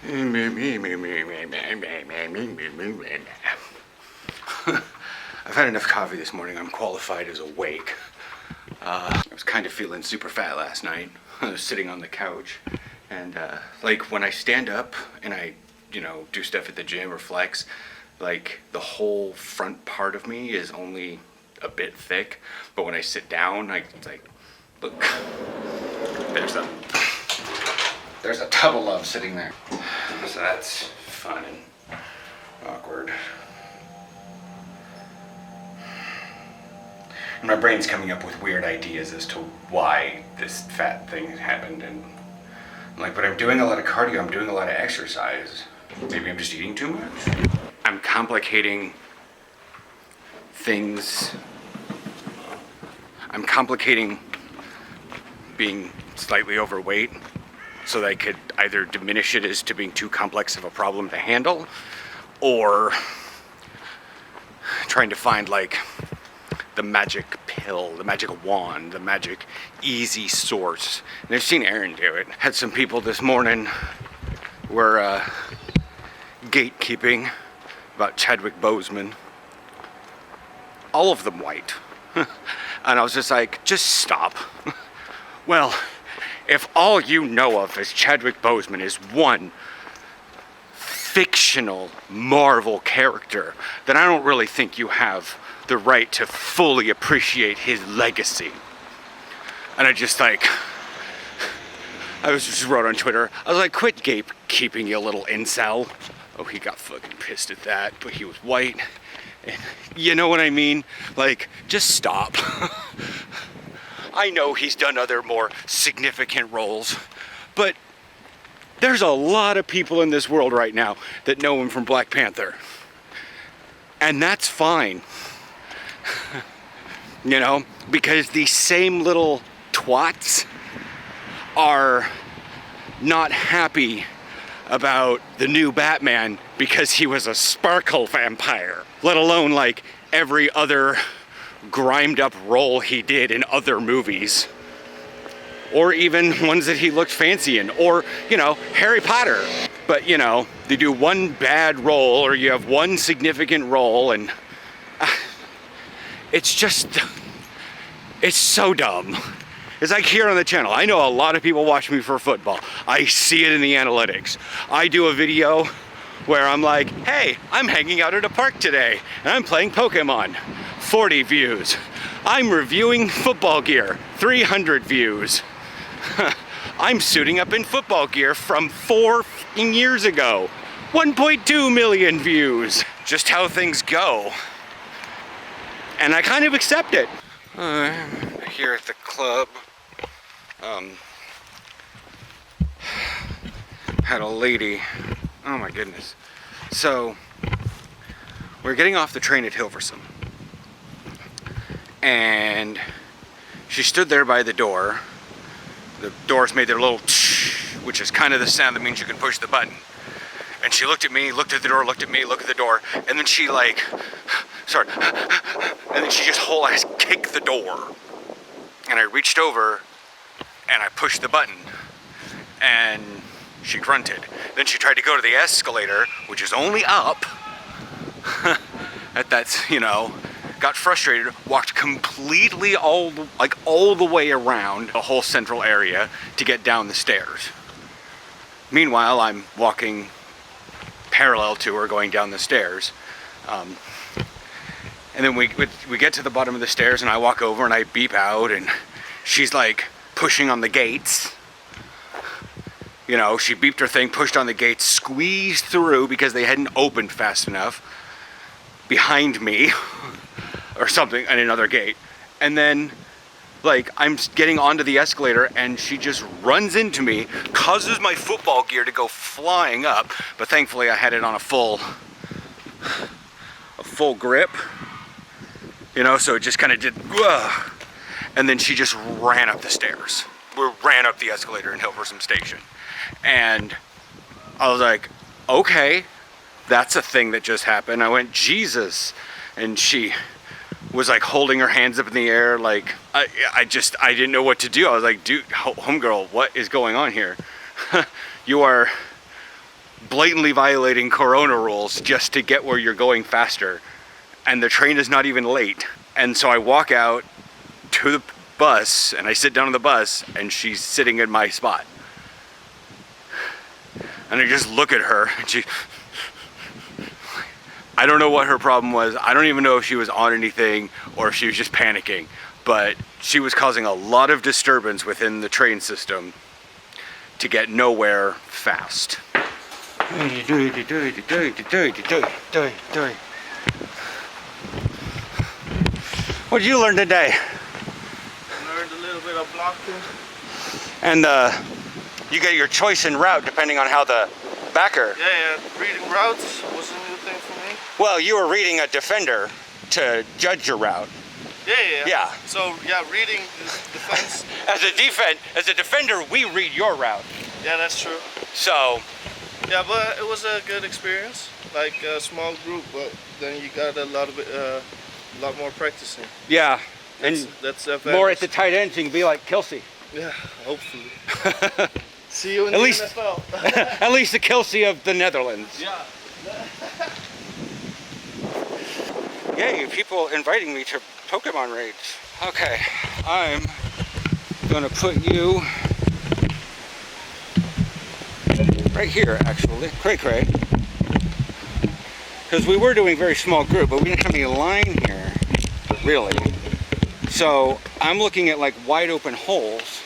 I've had enough coffee this morning. I'm qualified as awake. I was kind of feeling super fat last night. I was sitting on the couch, and like when I stand up and I, do stuff at the gym or flex, like the whole front part of me is only a bit thick. But when I sit down, it's like, look, there's a tub of love sitting there. So that's fun and awkward. And my brain's coming up with weird ideas as to why this fat thing happened, and I'm like, but I'm doing a lot of cardio, I'm doing a lot of exercise. Maybe I'm just eating too much. I'm complicating things. I'm complicating being slightly overweight so that I could either diminish it as to being too complex of a problem to handle, or trying to find like the magic pill, the magic wand, the magic easy source. And I've seen Aaron do it. Had some people this morning were gatekeeping about Chadwick Boseman. All of them white. And I was just like, just stop. Well, if all you know of as Chadwick Boseman is one fictional Marvel character, then I don't really think you have the right to fully appreciate his legacy. And I just wrote on Twitter, I was like, quit gatekeeping, you little incel. Oh, he got fucking pissed at that, but he was white. And you know what I mean? Like, just stop. I know he's done other more significant roles, but there's a lot of people in this world right now that know him from Black Panther. And that's fine. Because these same little twats are not happy about the new Batman because he was a sparkle vampire, let alone like every other grimed up role he did in other movies, or even ones that he looked fancy in, or Harry Potter. But they do one bad role, or you have one significant role, and it's so dumb. It's like here on the channel, I know a lot of people watch me for football. I see it in the analytics. I do a video where I'm like, hey, I'm hanging out at a park today and I'm playing Pokemon. 40 views. I'm reviewing football gear. 300 views. I'm suiting up in football gear from 4 years ago. 1.2 million views. Just how things go. And I kind of accept it. Here at the club, had a lady, oh my goodness. So, we're getting off the train at Hilversum, and she stood there by the door. The doors made their little tsh, which is kind of the sound that means you can push the button. And she looked at me, looked at the door, looked at me, looked at the door, and then she and then she just whole ass kicked the door. And I reached over and I pushed the button and she grunted. Then she tried to go to the escalator, which is only up. Got frustrated, walked completely all the way around the whole central area to get down the stairs. Meanwhile, I'm walking parallel to her going down the stairs. And then we get to the bottom of the stairs and I walk over and I beep out and she's like pushing on the gates. She beeped her thing, pushed on the gates, squeezed through because they hadn't opened fast enough behind me or something, and another gate. And then I'm getting onto the escalator and she just runs into me, causes my football gear to go flying up, but thankfully I had it on a full grip, so it just kind of did, and then she just ran up the stairs. We ran up the escalator in Hilversum Station. And I was like, okay, that's a thing that just happened. I went, Jesus. And she was like holding her hands up in the air, like I didn't know what to do. I was like, dude, homegirl, what is going on here? You are blatantly violating Corona rules just to get where you're going faster. And the train is not even late. And so I walk out to the bus and I sit down on the bus and she's sitting in my spot. And I just look at her and I don't know what her problem was. I don't even know if she was on anything or if she was just panicking. But she was causing a lot of disturbance within the train system to get nowhere fast. What did you learn today? I learned a little bit of blocking. And you get your choice in route depending on how the backer. Yeah, reading routes was a new thing for me. Well, you were reading a defender to judge your route. Yeah. So yeah, reading defense. As a defender, we read your route. Yeah, that's true. So. Yeah, but it was a good experience. Like a small group, but then you got a lot more practicing. Yeah, that's more at the tight ends. You can be like Kelsey. Yeah, hopefully. See you in at the least, NFL. At least the Kelsey of the Netherlands. Yeah. Yay, people inviting me to Pokemon raids. Okay, I'm gonna put you right here, actually. Cray. Because we were doing very small group, but we didn't have any line here, really. So I'm looking at like wide open holes.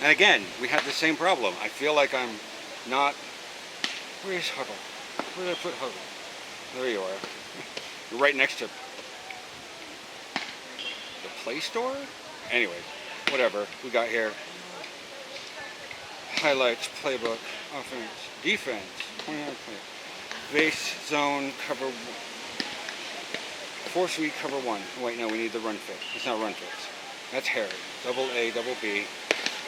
And again, we have the same problem. I feel like I'm not... Where's Huddle? Where did I put Huddle? There you are. You're right next to the Play Store? Anyways, whatever. We got here. Highlights, playbook, offense, defense, 29 play. Base, zone, cover, force read, cover 1. Wait, no, we need the run fix. It's not run fix. That's Harry. Double A, double B.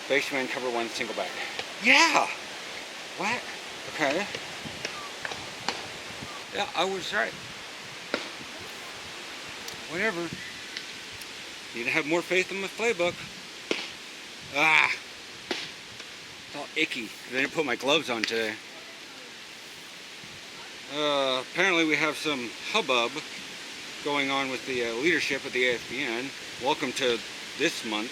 Baseman, cover 1, single back. Yeah! What? Okay. Yeah, I was right. Whatever. Need to have more faith in my playbook. Ah! It's all icky. I didn't put my gloves on today. Apparently we have some hubbub going on with the leadership at the AFBN. Welcome to this month.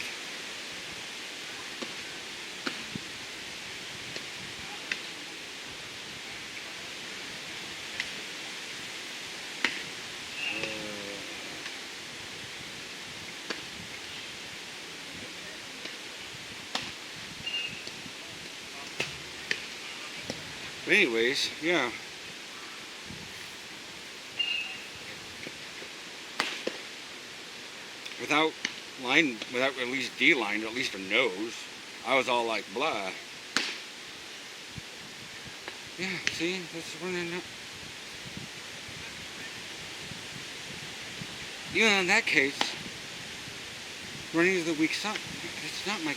But anyways, yeah. Without at least D-line, or at least a nose, I was all like, blah. Yeah, see, that's running up. Yeah, in that case, running is the weak side. It's not my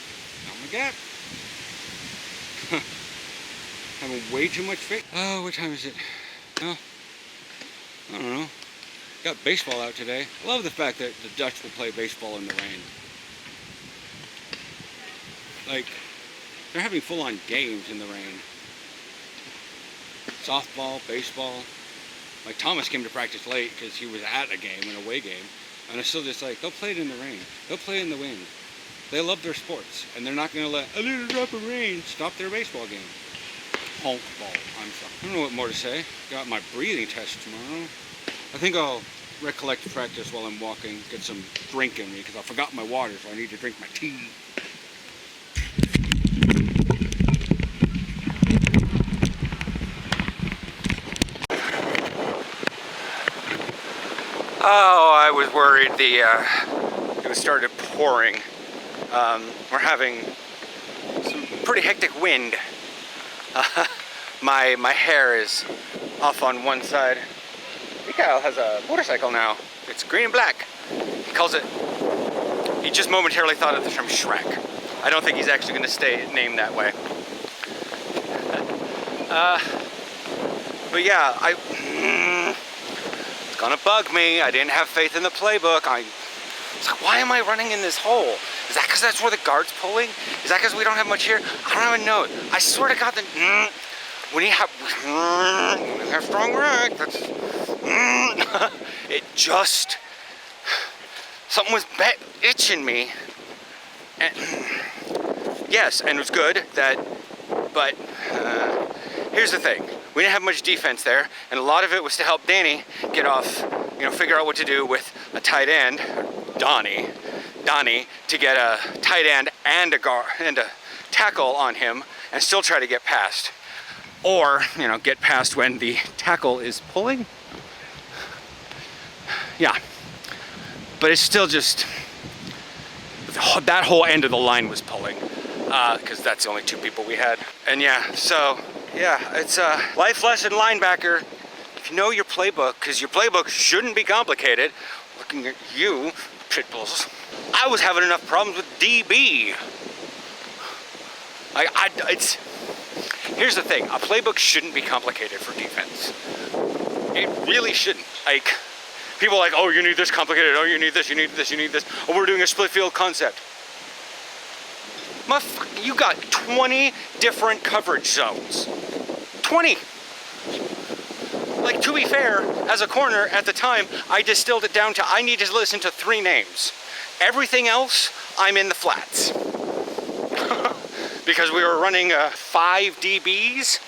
gap. Having way too much faith. Oh, what time is it? Oh, I don't know. Got baseball out today. I love the fact that the Dutch will play baseball in the rain. Like, they're having full-on games in the rain. Softball, baseball. Like, Thomas came to practice late because he was at a game, an away game. And it's still just like, they'll play it in the rain. They'll play it in the wind. They love their sports. And they're not going to let a little drop of rain stop their baseball game. Honk ball. I'm sorry. I don't know what more to say. Got my breathing test tomorrow. I think I'll recollect to practice while I'm walking, get some drink in me, because I forgot my water, so I need to drink my tea. Oh, I was worried it started pouring. We're having some pretty hectic wind. My hair is off on one side. Mikhail has a motorcycle now. It's green and black. He just momentarily thought of the term Shrek. I don't think he's actually going to stay named that way. But yeah, it's gonna bug me. I didn't have faith in the playbook. It's like, why am I running in this hole? Is that because that's where the guard's pulling? Is that because we don't have much here? I don't even know. I swear to God, when you have strong rack, that's it just something was itching me. And yes, and it was good that, but here's the thing. We didn't have much defense there, and a lot of it was to help Danny get off, you know, figure out what to do with a tight end, Donnie, to get a tight end and a guard and a tackle on him, and still try to get past, or you know, get past when the tackle is pulling. Yeah, but it's still just that whole end of the line was pulling, because that's the only two people we had, and yeah, so. Yeah, it's a life lesson, linebacker. If you know your playbook, because your playbook shouldn't be complicated. Looking at you, pit bulls. I was having enough problems with DB. Here's the thing. A playbook shouldn't be complicated for defense. It really shouldn't. Like, people are like, oh, you need this complicated. Oh, you need this, you need this, you need this. Oh, we're doing a split field concept. You got 20 different coverage zones. 20. Like, to be fair, as a corner at the time, I distilled it down to I need to listen to 3 names. Everything else, I'm in the flats. Because we were running 5 DBs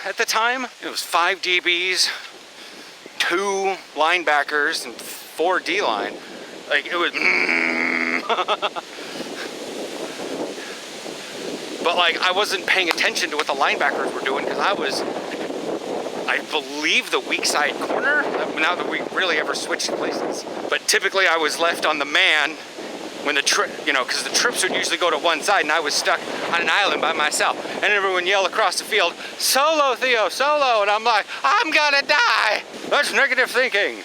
at the time. It was 5 DBs, 2 linebackers, and 4 D-line. Like, it was... But like, I wasn't paying attention to what the linebackers were doing because I believe, the weak side corner, now that we really ever switched places. But typically I was left on the man when the because the trips would usually go to one side and I was stuck on an island by myself. And everyone yelled across the field, solo, Theo, solo. And I'm like, I'm gonna die. That's negative thinking.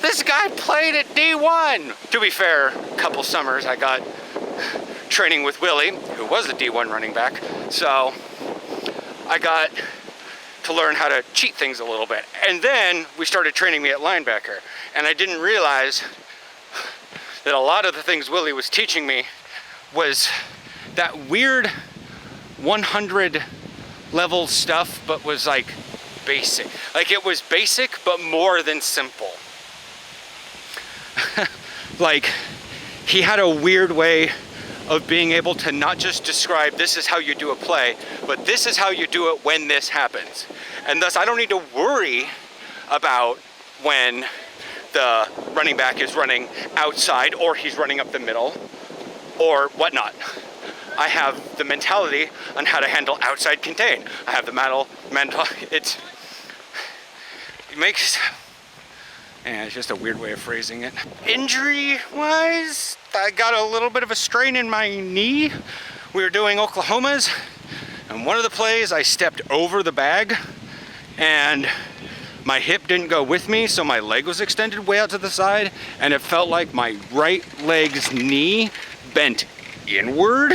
This guy played at D1. To be fair, a couple summers I got training with Willie, who was a D1 running back, so I got to learn how to cheat things a little bit. And then we started training me at linebacker, and I didn't realize that a lot of the things Willie was teaching me was that weird 100 level stuff, but was like basic. Like, it was basic, but more than simple. Like, he had a weird way of being able to not just describe this is how you do a play, but this is how you do it when this happens. And thus I don't need to worry about when the running back is running outside or he's running up the middle or whatnot. I have the mentality on how to handle outside contain. I have the it makes, it's just a weird way of phrasing it. Injury-wise, I got a little bit of a strain in my knee. We were doing Oklahomas, and one of the plays I stepped over the bag, and my hip didn't go with me, so my leg was extended way out to the side, and it felt like my right leg's knee bent inward.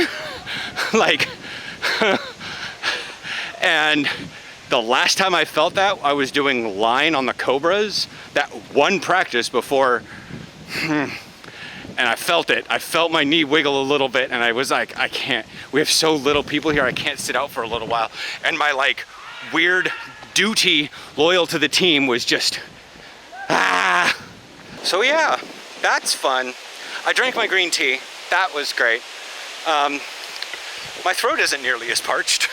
Like, and the last time I felt that, I was doing line on the Cobras, that one practice before, and I felt it. I felt my knee wiggle a little bit, and I was like, I can't, we have so little people here, I can't sit out for a little while. And my like weird duty loyal to the team was just, So yeah, that's fun. I drank my green tea. That was great. My throat isn't nearly as parched.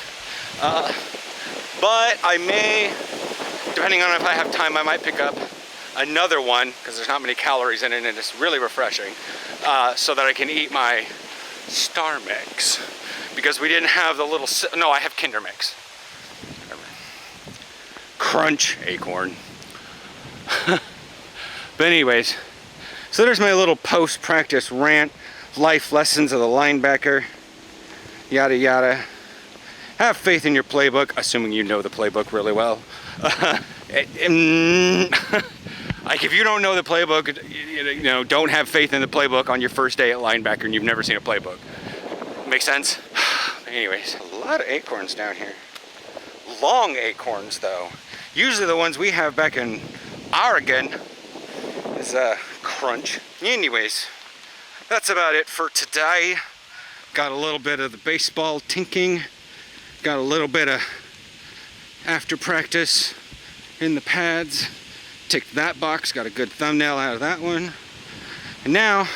But I may, depending on if I have time, I might pick up another one because there's not many calories in it and it's really refreshing, so that I can eat my Star Mix, because we didn't have the little, no, I have Kinder Mix. Crunch acorn. But anyways, so there's my little post-practice rant, life lessons of the linebacker, yada yada. Have faith in your playbook, assuming you know the playbook really well. Like, if you don't know the playbook, you know, don't have faith in the playbook on your first day at linebacker and you've never seen a playbook. Make sense? Anyways, a lot of acorns down here. Long acorns, though. Usually the ones we have back in Oregon is crunch. Anyways, that's about it for today. Got a little bit of the baseball tinking. Got a little bit of after practice in the pads. Ticked that box, got a good thumbnail out of that one. And now,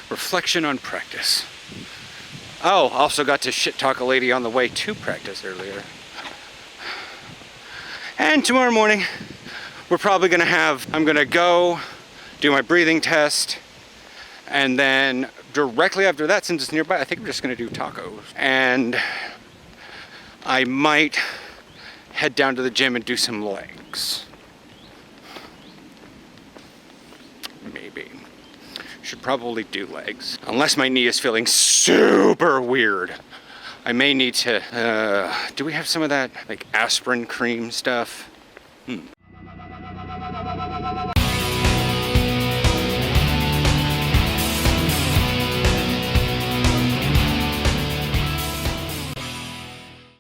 reflection on practice. Oh, also got to shit talk a lady on the way to practice earlier. And tomorrow morning, we're probably gonna I'm gonna go do my breathing test, and then directly after that, since it's nearby, I think I'm just gonna do tacos. And I might head down to the gym and do some legs. Maybe. Should probably do legs. Unless my knee is feeling super weird. I may need to, do we have some of that like aspirin cream stuff?